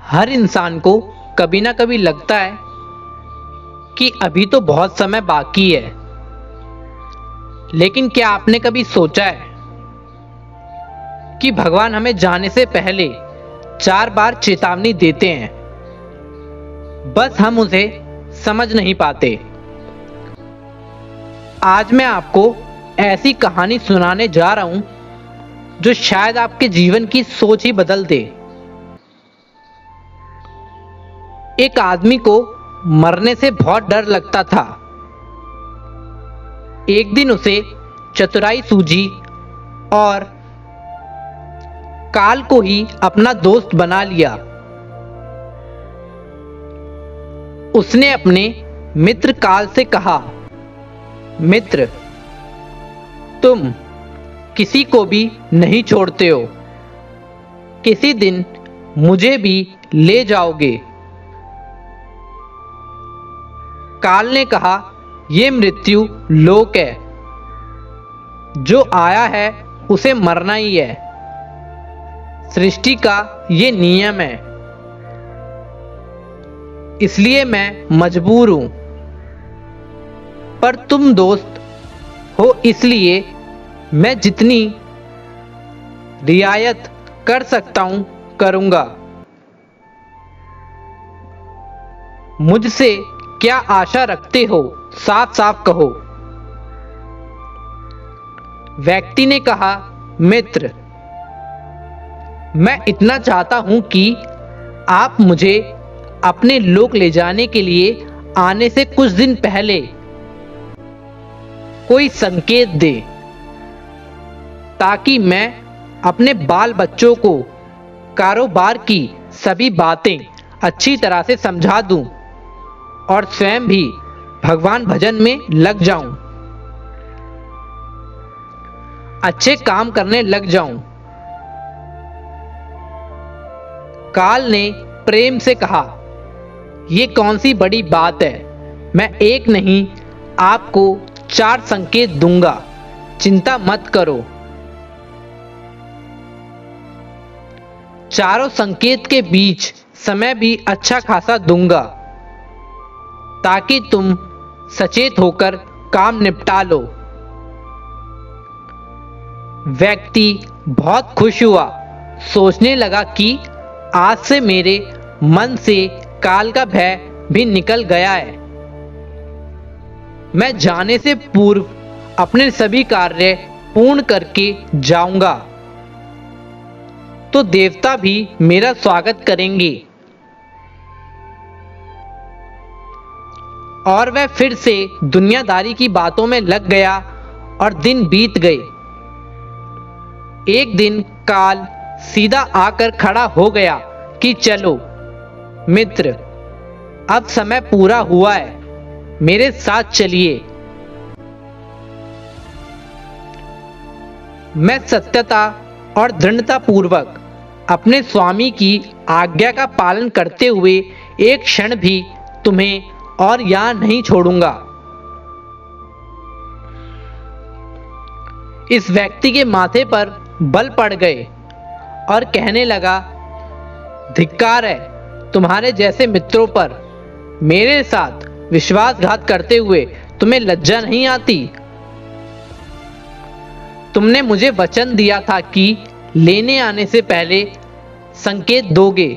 हर इंसान को कभी ना कभी लगता है कि अभी तो बहुत समय बाकी है। लेकिन क्या आपने कभी सोचा है कि भगवान हमें जाने से पहले 4 बार चेतावनी देते हैं, बस हम उसे समझ नहीं पाते। आज मैं आपको ऐसी कहानी सुनाने जा रहा हूं जो शायद आपके जीवन की सोच ही बदल दे। एक आदमी को मरने से बहुत डर लगता था। एक दिन उसे चतुराई सूझी और काल को ही अपना दोस्त बना लिया। उसने अपने मित्र काल से कहा, मित्र, तुम किसी को भी नहीं छोड़ते हो, किसी दिन मुझे भी ले जाओगे। काल ने कहा, यह मृत्यु लोक है, जो आया है उसे मरना ही है। सृष्टि का ये नियम है, इसलिए मैं मजबूर हूं। पर तुम दोस्त हो, इसलिए मैं जितनी रियायत कर सकता हूं करूंगा। मुझसे क्या आशा रखते हो, साफ साफ कहो। व्यक्ति ने कहा, मित्र, मैं इतना चाहता हूं कि आप मुझे अपने लोक ले जाने के लिए आने से कुछ दिन पहले कोई संकेत दे, ताकि मैं अपने बाल बच्चों को कारोबार की सभी बातें अच्छी तरह से समझा दूं और स्वयं भी भगवान भजन में लग जाऊं, अच्छे काम करने लग जाऊं। काल ने प्रेम से कहा, यह कौन सी बड़ी बात है, मैं एक नहीं आपको 4 संकेत दूंगा, चिंता मत करो। चारों संकेत के बीच समय भी अच्छा खासा दूंगा, ताकि तुम सचेत होकर काम निपटा लो। व्यक्ति बहुत खुश हुआ, सोचने लगा कि आज से मेरे मन से काल का भय भी निकल गया है। मैं जाने से पूर्व अपने सभी कार्य पूर्ण करके जाऊंगा, तो देवता भी मेरा स्वागत करेंगे। और वह फिर से दुनियादारी की बातों में लग गया और दिन बीत गए। एक दिन काल सीधा आकर खड़ा हो गया कि चलो मित्र, अब समय पूरा हुआ है, मेरे साथ चलिए। मैं सत्यता और दृढ़ता पूर्वक अपने स्वामी की आज्ञा का पालन करते हुए एक क्षण भी तुम्हें और यहां नहीं छोड़ूंगा। इस व्यक्ति के माथे पर बल पड़ गए और कहने लगा, धिक्कार है तुम्हारे जैसे मित्रों पर। मेरे साथ विश्वासघात करते हुए तुम्हें लज्जा नहीं आती? तुमने मुझे वचन दिया था कि लेने आने से पहले संकेत दोगे।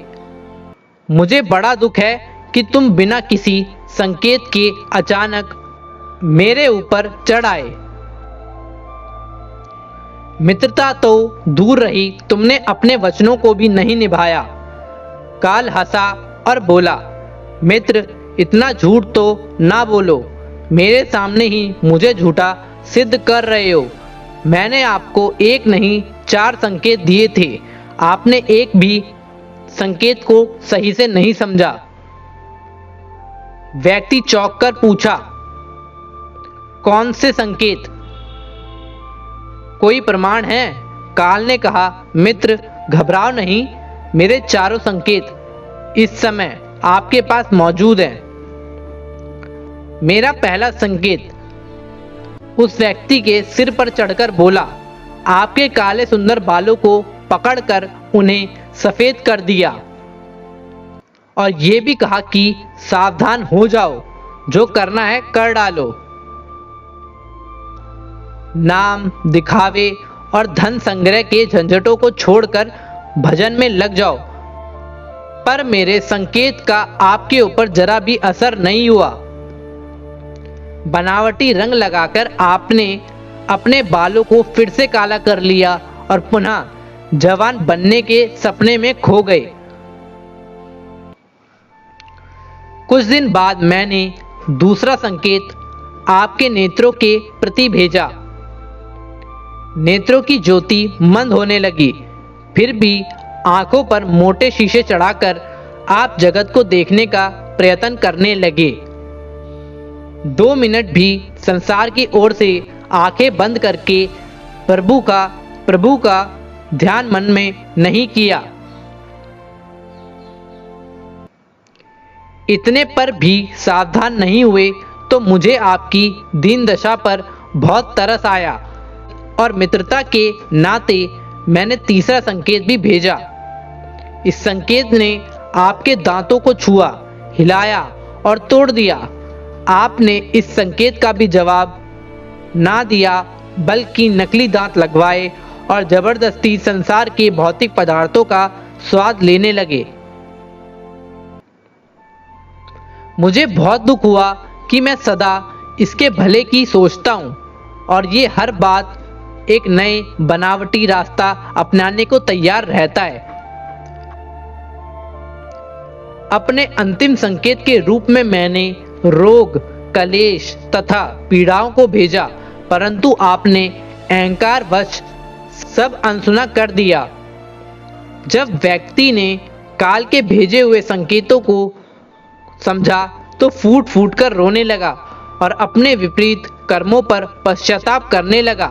मुझे बड़ा दुख है कि तुम बिना किसी संकेत के अचानक मेरे ऊपर चढ़ आए। मित्रता तो दूर रही, तुमने अपने वचनों को भी नहीं निभाया। काल हंसा और बोला, मित्र, इतना झूठ तो ना बोलो, मेरे सामने ही मुझे झूठा सिद्ध कर रहे हो। मैंने आपको एक नहीं 4 संकेत दिए थे, आपने एक भी संकेत को सही से नहीं समझा। व्यक्ति चौंक कर पूछा, कौन से संकेत? कोई प्रमाण है? काल ने कहा, मित्र, घबराओ नहीं, मेरे चारों संकेत इस समय आपके पास मौजूद हैं। मेरा पहला संकेत उस व्यक्ति के सिर पर चढ़कर बोला, आपके काले सुंदर बालों को पकड़कर उन्हें सफेद कर दिया। और ये भी कहा कि सावधान हो जाओ, जो करना है कर डालो। नाम, दिखावे और धन संग्रह के झंझटों को छोड़कर भजन में लग जाओ। पर मेरे संकेत का आपके ऊपर जरा भी असर नहीं हुआ। बनावटी रंग लगाकर आपने अपने बालों को फिर से काला कर लिया और पुनः जवान बनने के सपने में खो गए। कुछ दिन बाद मैंने दूसरा संकेत आपके नेत्रों के प्रति भेजा। नेत्रों की ज्योति मंद होने लगी, फिर भी आंखों पर मोटे शीशे चढ़ाकर आप जगत को देखने का प्रयत्न करने लगे। 2 मिनट भी संसार की ओर से आंखें बंद करके प्रभु का ध्यान मन में नहीं किया। इतने पर भी सावधान नहीं हुए तो मुझे आपकी दीन दशा पर बहुत तरस आया और मित्रता के नाते मैंने तीसरा संकेत भी भेजा। इस संकेत ने आपके दांतों को छुआ, हिलाया और तोड़ दिया। आपने इस संकेत का भी जवाब ना दिया, बल्कि नकली दांत लगवाए और जबरदस्ती संसार के भौतिक पदार्थों का स्वाद लेने लगे। मुझे बहुत दुख हुआ कि मैं सदा इसके भले की सोचता हूं और ये हर बात एक नए बनावटी रास्ता अपनाने को तैयार रहता है। अपने अंतिम संकेत के रूप में मैंने रोग, कलेश तथा पीड़ाओं को भेजा, परंतु आपने अहंकारवश सब अनसुना कर दिया। जब व्यक्ति ने काल के भेजे हुए संकेतों को समझा तो फूट फूट कर रोने लगा और अपने विपरीत कर्मों पर पश्चाताप करने लगा।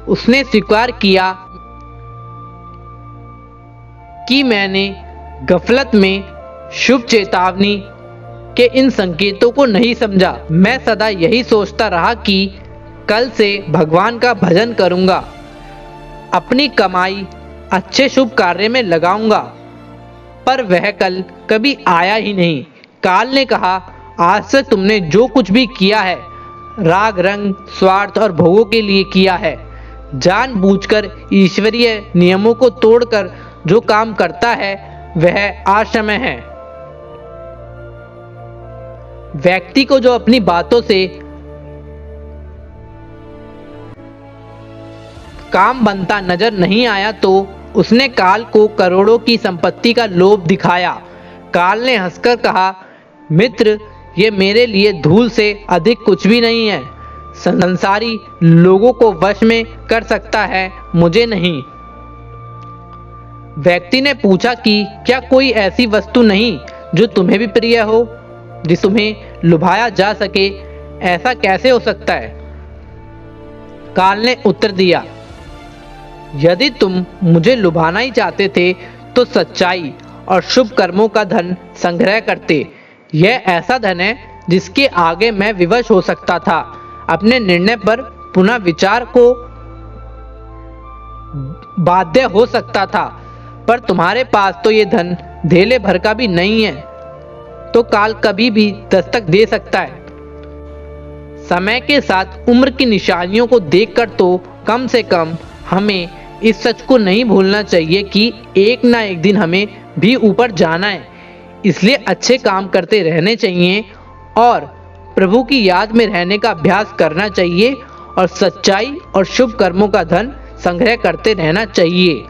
उसने स्वीकार किया कि मैंने गफलत में शुभ चेतावनी के इन संकेतों को नहीं समझा। मैं सदा यही सोचता रहा कि कल से भगवान का भजन करूंगा, अपनी कमाई अच्छे शुभ कार्य में लगाऊंगा, पर वह कल कभी आया ही नहीं। काल ने कहा, आज से तुमने जो कुछ भी किया है राग रंग, स्वार्थ और भोगों के लिए किया है। जानबूझकर ईश्वरीय नियमों को तोड़कर जो काम करता है वह आश्रमय है। व्यक्ति को जो अपनी बातों से काम बनता नजर नहीं आया तो उसने काल को करोड़ों की संपत्ति का लोभ दिखाया। काल ने हंसकर कहा, मित्र, ये मेरे लिए धूल से अधिक कुछ भी नहीं है। संसारी लोगों को वश में कर सकता है, मुझे नहीं। व्यक्ति ने पूछा कि क्या कोई ऐसी वस्तु नहीं जो तुम्हें भी प्रिय हो, जिस तुम्हें लुभाया जा सके? ऐसा कैसे हो सकता है? काल ने उत्तर दिया, यदि तुम मुझे लुभाना ही चाहते थे तो सच्चाई और शुभ कर्मों का धन संग्रह करते। यह ऐसा धन है जिसके आगे मैं विवश हो सकता था, अपने निर्णय पर पुनः विचार को बाध्य हो सकता था, पर तुम्हारे पास तो ये धन धेले भर का भी नहीं है, तो काल कभी भी दस्तक दे सकता है। समय के साथ उम्र की निशानियों को देखकर तो कम से कम हमें इस सच को नहीं भूलना चाहिए कि एक ना एक दिन हमें भी ऊपर जाना है। इसलिए अच्छे काम करते रहने चाहिए और प्रभु की याद में रहने का अभ्यास करना चाहिए और सच्चाई और शुभ कर्मों का धन संग्रह करते रहना चाहिए।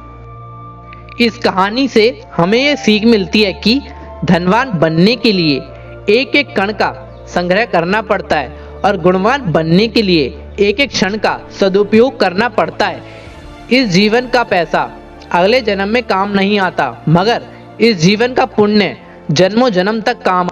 इस कहानी से हमें यह सीख मिलती है कि धनवान बनने के लिए एक एक कण का संग्रह करना पड़ता है और गुणवान बनने के लिए एक एक क्षण का सदुपयोग करना पड़ता है। इस जीवन का पैसा अगले जन्म में काम नहीं आता, मगर इस जीवन का पुण्य जन्मों जन्म तक काम